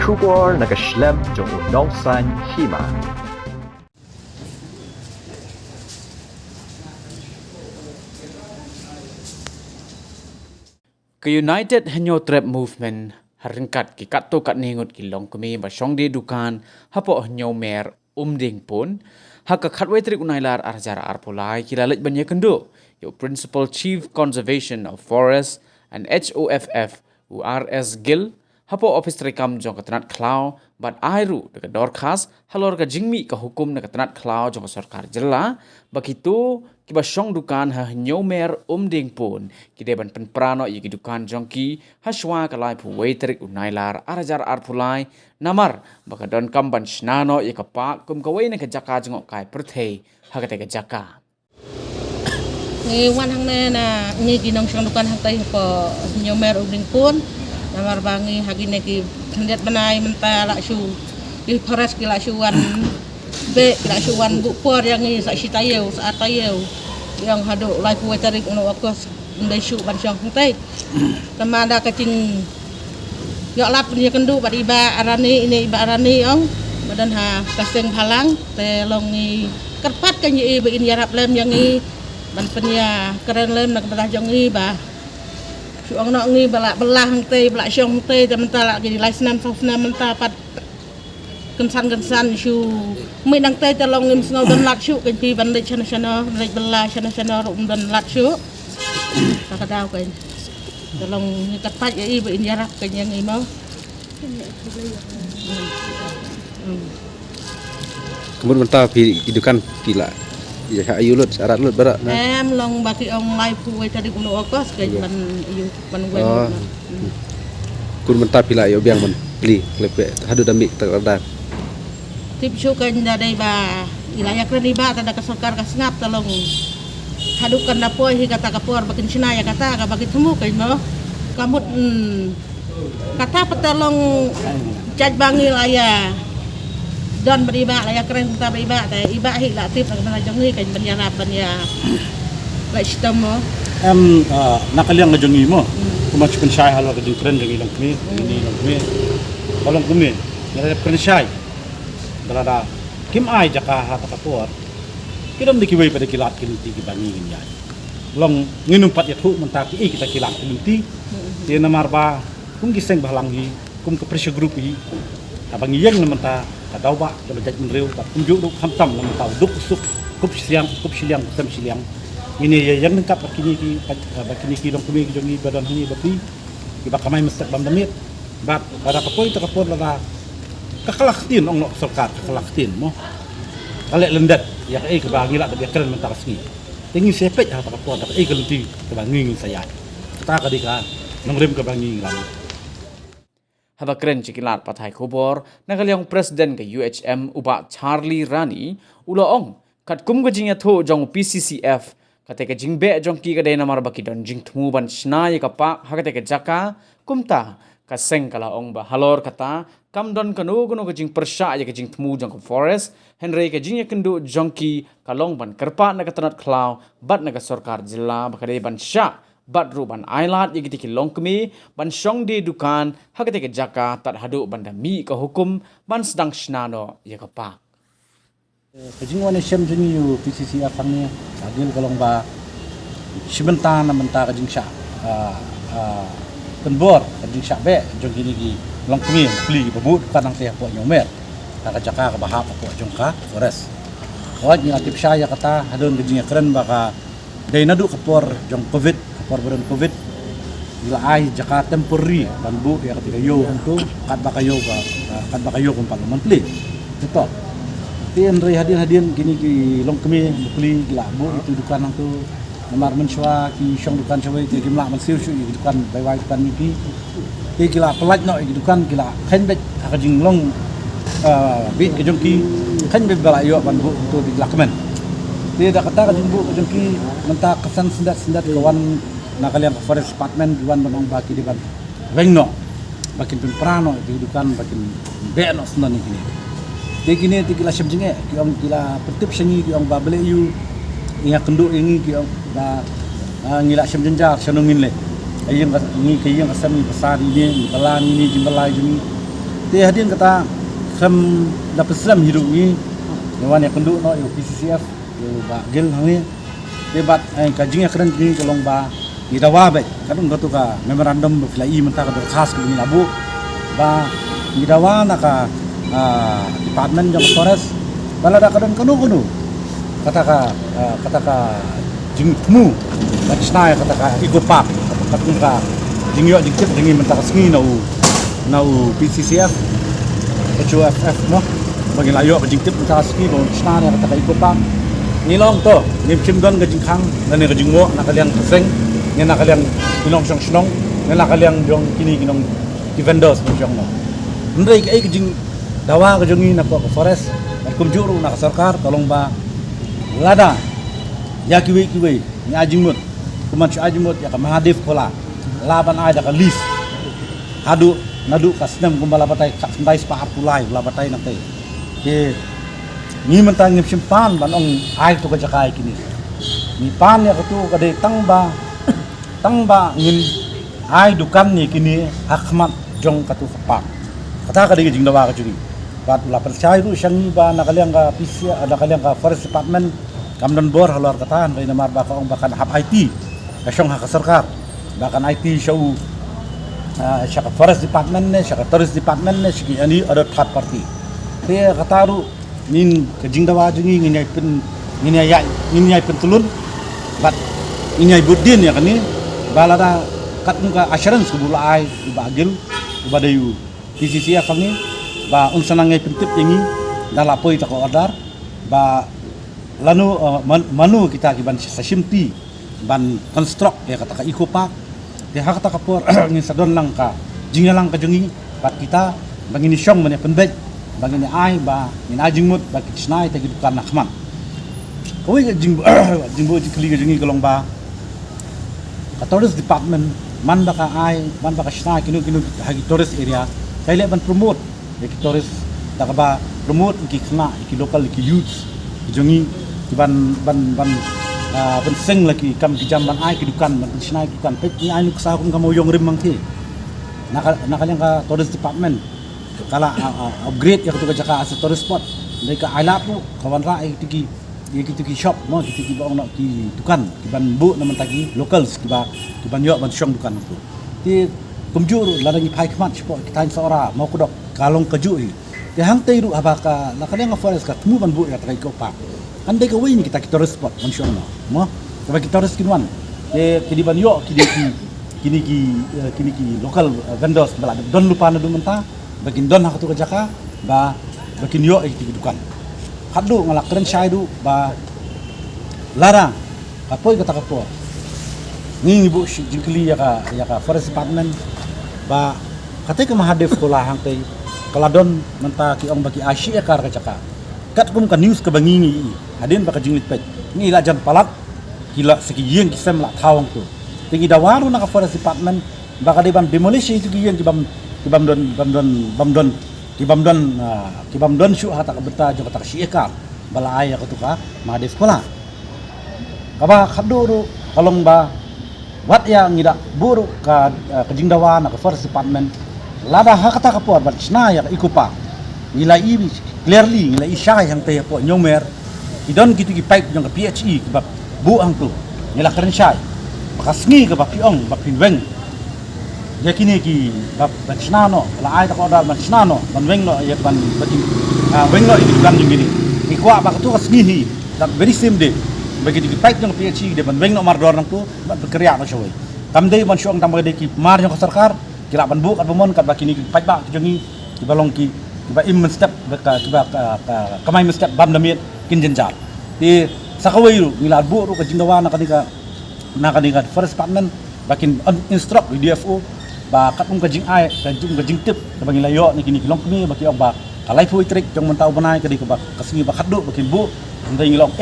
Kubor nakaslem jong unongsan hima. Ke United Hanyo Trap Movement haringkat ki katto kat ningut ki long kami ba songde dukan hapo hanyo mer umding pun haka khatwai trik unailar arjara arpulai ki lalit banya kendo yo Principal Chief Conservation of Forests and HOFF URS Gill hapo office rekam jong katanat klau bat airu dekat dorkas halor ka jingmi ka hukum na katanat klau jong sarkar jela bakitu kiba song dukan ha nyomer umding pun kideban penprano yiki dukan jongki haswa kalai pu waitrik unailar arajar arpulai namar baka don kamban snano yika pak kum kawai na kajaka jengok kai perthei hakate kajaka ngi wan hang na ngi ginong song dukan hang tai po nyomer umding pun namar bangi hagine ki hendet benai menta lak shu ki paras ki lak shuan be lak shuan bu por yang ni sa sitayeu sa atayeu yang hadu life waterik ono akos ndai shu ban syong tai tamada kacing yo lap ni kendu bad iba arani ini iba arani ong badan ha kaseng halang te longi kerpat kan yi be in yarap lem yang ni ban penya keren lem nak betah jong ni ba suang nak ni balak belah hangte balak syong te mentala jadi license sofna menta pat kensan shu mi nang te telong ngim snau dan lat shu kan pi ban le chana le belah chana rum dan lat shu ka kadau kan telong ni kapat ya i be injarap kan yang i mau kemudian mentah hidukan pila ya ayulut syarat lut berat em long baki ong lai pu we tadi kuno okos kan ban iu ban we kun mentah pila yo biang men beli lepe hadu dami terdapat tip shu kan dadai ba wilayah kren iba tada ka sarkar ka sngap talong hadukan dapoi hi kata kapor bakin sina ya kata ka bagi temu kan mo kamut kata petalong caj bangi laya don beriba laya keren kita beriba te iba hi la tip nak jong ni kan banyana banya la sistemo nakaliang nga jongi mo kumach pensay halo ka jong kren jong ilang kami ini ilang kami kolong kami ngarep pensay dalada kim ay jaka ha kapor kidom dikiway pada kilat kinti kibangin yan long nginumpat yathu mentaki kita kilat kinti dia namarba kung giseng bahalangi kum ke pressure group hi abang yang namenta kadau ba da bajat menreu ta tunjuk duk hamtam namenta duk suk kup siang sam siang ini ya yang nengkap kini ki long kumi jongi badan hani bapi iba kamai mestak bam damit bat pada kapoi ta kapor la kakalaktin ong sarkar kakalaktin mo kalek lendat ya ai ke bagi la da keren mentar sini tinggi sepet ha ta kapor ta ai kelenti ke bangi saya ta ka dika nongrem ke bangi nglan haba keren cikilat pathai khobor nagalyong presiden ke UHM uba Charlie Rani uloong kat kum gajing tho jong PCCF kate ke jingbe jong ki kadai namar baki don jing thmu ban snai ka pa hakate ke jaka kumta ka seng kala ong ba halor kata kam don kanu kuno ke jing persha ya ke jing thmu jong forest henry ke jing kendu jong ki kalong ban kerpa na katanat klau bat na ka sarkar jilla bakade ban sha bat ruban ailat yagi tiki longkemi ban song di dukan hakate ke jaka tat hadu banda mi ka hukum ban sedang snano ya ka pak kajing wane syam jeni yu PCC afangnya agil kalong ba simenta na menta kajing sya penbor kajing sya be jong gini gi longkemi pli babut kanang teh po nyomer ka jaka ka bahap po jong ka forest waj ni atip sya ya kata hadon kajing keren baka dai nadu kapor jong covid korban covid bila ai jaka temporary banbu ya ketika yo untuk kat bakayo kung parliamentary itu tien rei hadian gini ki long kemi beli gila bu itu dukan nang tu namar menswa ki syong dukan cewek ti gimla man siu dukan bai dukan miki ti gila pelat no dukan gila khenbet akajing long bit ke jongki khenbet bala yo banbu untuk dilakmen dia dah kata kajing bu jongki menta kesan sendat kawan nakaliang forest department diwan bang baki diban rengno bakin pemprano dihidupan bakin beno senan ini begini tikila syamjinge ki ong kila pertip sengi ki ong babele yu inga kenduk ini ki ong ba ngila syamjenjar sanungin le ayang ni ki yang asam ni pasar ini balan ini jimbalai ini Ti hadin kata kam dapat Islam hidup ni Yawan yang kenduk no yo PCCF yo ba gil hangi debat kajing keren ni kolong ba di dawa ba kadung gotu ka memorandum filai mentah ka khas ni labu ba di dawa naka department jong forest bala da kadang kanu kata ka jing temu ba snai kata ka ego park kata ka jing yo jing tip jing mentah sengi no PCCF HOFF no bagi layo ka jingtip ta ski bo sna ne kata iko pang nilong to nim chim don ga jingkhang na ne ga jingmo na kaliang seng ne na kaliang nilong song snong ne na kaliang jong kini kinong vendors no jong no ndai ka ik jing dawa ga jongi na ko forest at kum juru na sarkar tolong ba lada ya kiwe ni ajingmut kuman si ajingmut ya ka mahadif kola laban ada ka list hadu nadu kasnem kumbala batay kasndai spa apulai la batay nang tay ke ni mentang ngip simpan ban ong ai tu ka jakai kini ni pan ya tu ka de tangba ngin ai dukan ni kini hakmat jong katu kapak kata ka de jing dawa ka juri bat la percaya ru syang ba nakaliang ka PC ada kaliang ka forest department kamdon bor halor katan bay namar ba ka ong bakan hap IT ka syong ha ka sarkar bakan IT show syaka forest department ne syaka tourist department ne syaki ani ada third party dia kataru nin kejing dawa jungi nginyai pen tulun bat nginyai budin ya kani balada kat muka assurance ke bula ai ba agil ba dayu PCC afang ni ba unsanangai pentip yangi dalapoi ta ko order ba lanu manu kita kiban sasimti ban construct ya kata ka eco park dia kata kapur ngin sadon lang ka jingya lang ka jungi bat kita bangini syong mane penbet bangini ai ba min ajing mut ba kisnai ta gidukan nakman koi jingbo jikli ka jungi kolong ba ka tourist department man ba ka ai man ba ka snai kinu hagi tourist area kaile ban promote ya ki tourist ta ba promote ki khna ki local ki youth jungi ban seng lagi kam kijam ban ai kidukan ban snai kidukan pet ni ai nuk sa kung kamo yong rim mang thi nakaliang ka tourist department kala upgrade ya kutu ka as tourist spot dai ka ala pu kawan ra ai tiki shop mo tiki ba ono ki dukan ki ban bu naman tagi locals ki ban yo ban syong dukan tu ti kumjur ladangi pai khmat spot ki tain sora mau kudok kalong kaju ti hang tei ru abaka nakaliang ka forest ka temu ban bu ya tai ko pa andai ka wini kita tourist spot man syong mo ka ki tourist kinwan ki ban yo kini ki local vendors bala don lupa na dumenta bakin don hakatu ka jaka ba bakin yo ay dukan hadu ngalak keren syai du ba lara apoy kata kapo ngi bu jingkli ya ka forest department ba katay ka mahadef ko lahang tay kaladon menta ki ong bagi asia kar ka jaka kat kum ka news ka bangingi hadin ba ka jinglit pet ngi la jan palat kila sekiyeng kisem la thawang tu tingi dawaru na ka forest department baka di ban demolish itu kiyen kibamdon syu hata ka beta jo kata sieka bala ay ka tuka mahadef kola kaba khaduru kalong ba wat ya ngida buru ka kejingdawa na ka forest department lada hakata ka po ban sna ya ikupa nila i clearly nila isya yang tay po nyomer idon gitu ki pipe jong ka PHE ba bu ang tu nila keren syai makasngi ka ba piong ba pinweng ya kini ki bab batsnano la ai ta ko dal batsnano ban wengno ya ban batin wengno itu kan gini ikwa ba tu kasngi hi that very same day bagi di pipe jong PHE de ban wengno mardor nang tu ban bekerja no shoy kam dei ban syong tambah de ki mar jong sarkar kira ban bu kat bomon kat ba kini pipe ba jongi ki balong ki ba im step ka kamai step bam damit kin jenjar di sakawai ru ngila bu ru ka jingdawa na kadika forest department bakin instruct di DFO ba kat ka jing ai ka jing tip ka bangin layo ni kini kilong kami baki ong ba kalai fu trik jong mentau banai ka di ka ba kasingi ba khaddu bakin bu ndai ngilong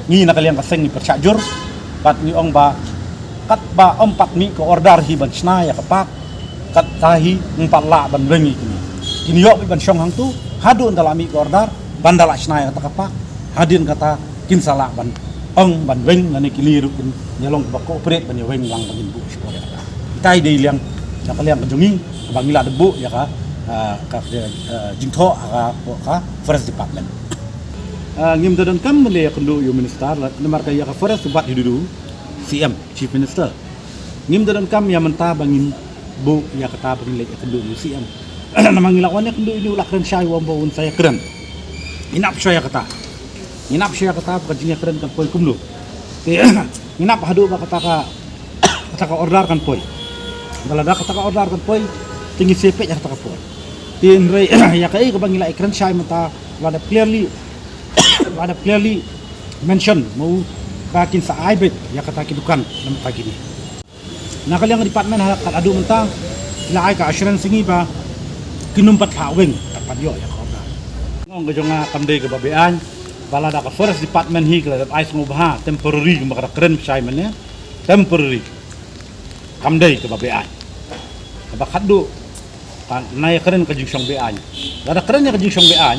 ngi nakaliang ka seng ni percajur bat ni ong ba kat ba 4 mi ko order hi ban sna ya kapak kat tahi 4 la ban wengi kini yo ban syong hang tu hadu ndalami ko order bandala sna ya kapak hadin kata kin sala ban ong ban weng ngani kiliru kin nyalong ba cooperate ban weng lang ban bu sport tai dei liang nakaliang kajungi bangila debu ya ka ka jingtho ka forest department ngim dan kam mele kundu yu minister namar kaya ka forest buat hidudu CM chief minister ngim dan kam ya menta bangin bu ya kata bangin lek kundu yu CM namang ilawan ya kundu ini ulak keren syai wambo un saya keren inap syai kata kajingnya keren kan poi kumlu inap hadu ba kata ka order kan poi balada kata ka order kan poi tinggi sepek ya kata ka poi tin rei ya kai ka bangila ikran syai mata wada clearly mention mau bakin sa aibet ya kata kidukan nam pagi ni nakalyang department halakat adu menta kila ay ka assurance singi ba kinumpat haweng tapadyo ya kota ngong gajonga kamde ka babean balada ka forest department hi kala ay sumubha temporary makara keren syai mane temporary kamde ka babean kabakadu naya keren ka jingsong bean lada keren ka jingsong bean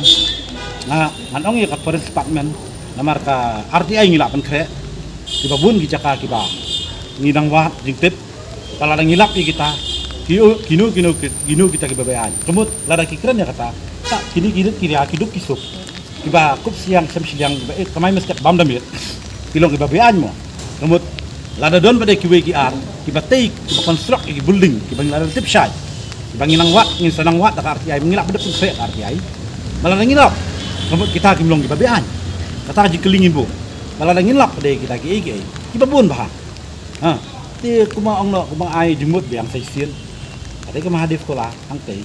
na manong ya ka forest department namar ka RTI ngilap kre di babun ki jaka ki ba ngidang wa jingtip pala ngilap kita kinu kita ki babean kemut lada ki keren ya kata tak kini hidup kisuk ki ba kup siang siang kamay mas bam damit kilong ki babean mo kemut lada don pada ki WKR ki ba take ki ba construct ki building ki bang lada tip shot banginang wat ngin sanang wat ka RTI mengilap bedep se RTI malah ngilap kemut kita kimlong di babean kata ji kelingin bu malah ngilap de kita ki babun bah ti kuma ong no kuma ai jumut biang sai sien ate ka mahadif ko la ang tei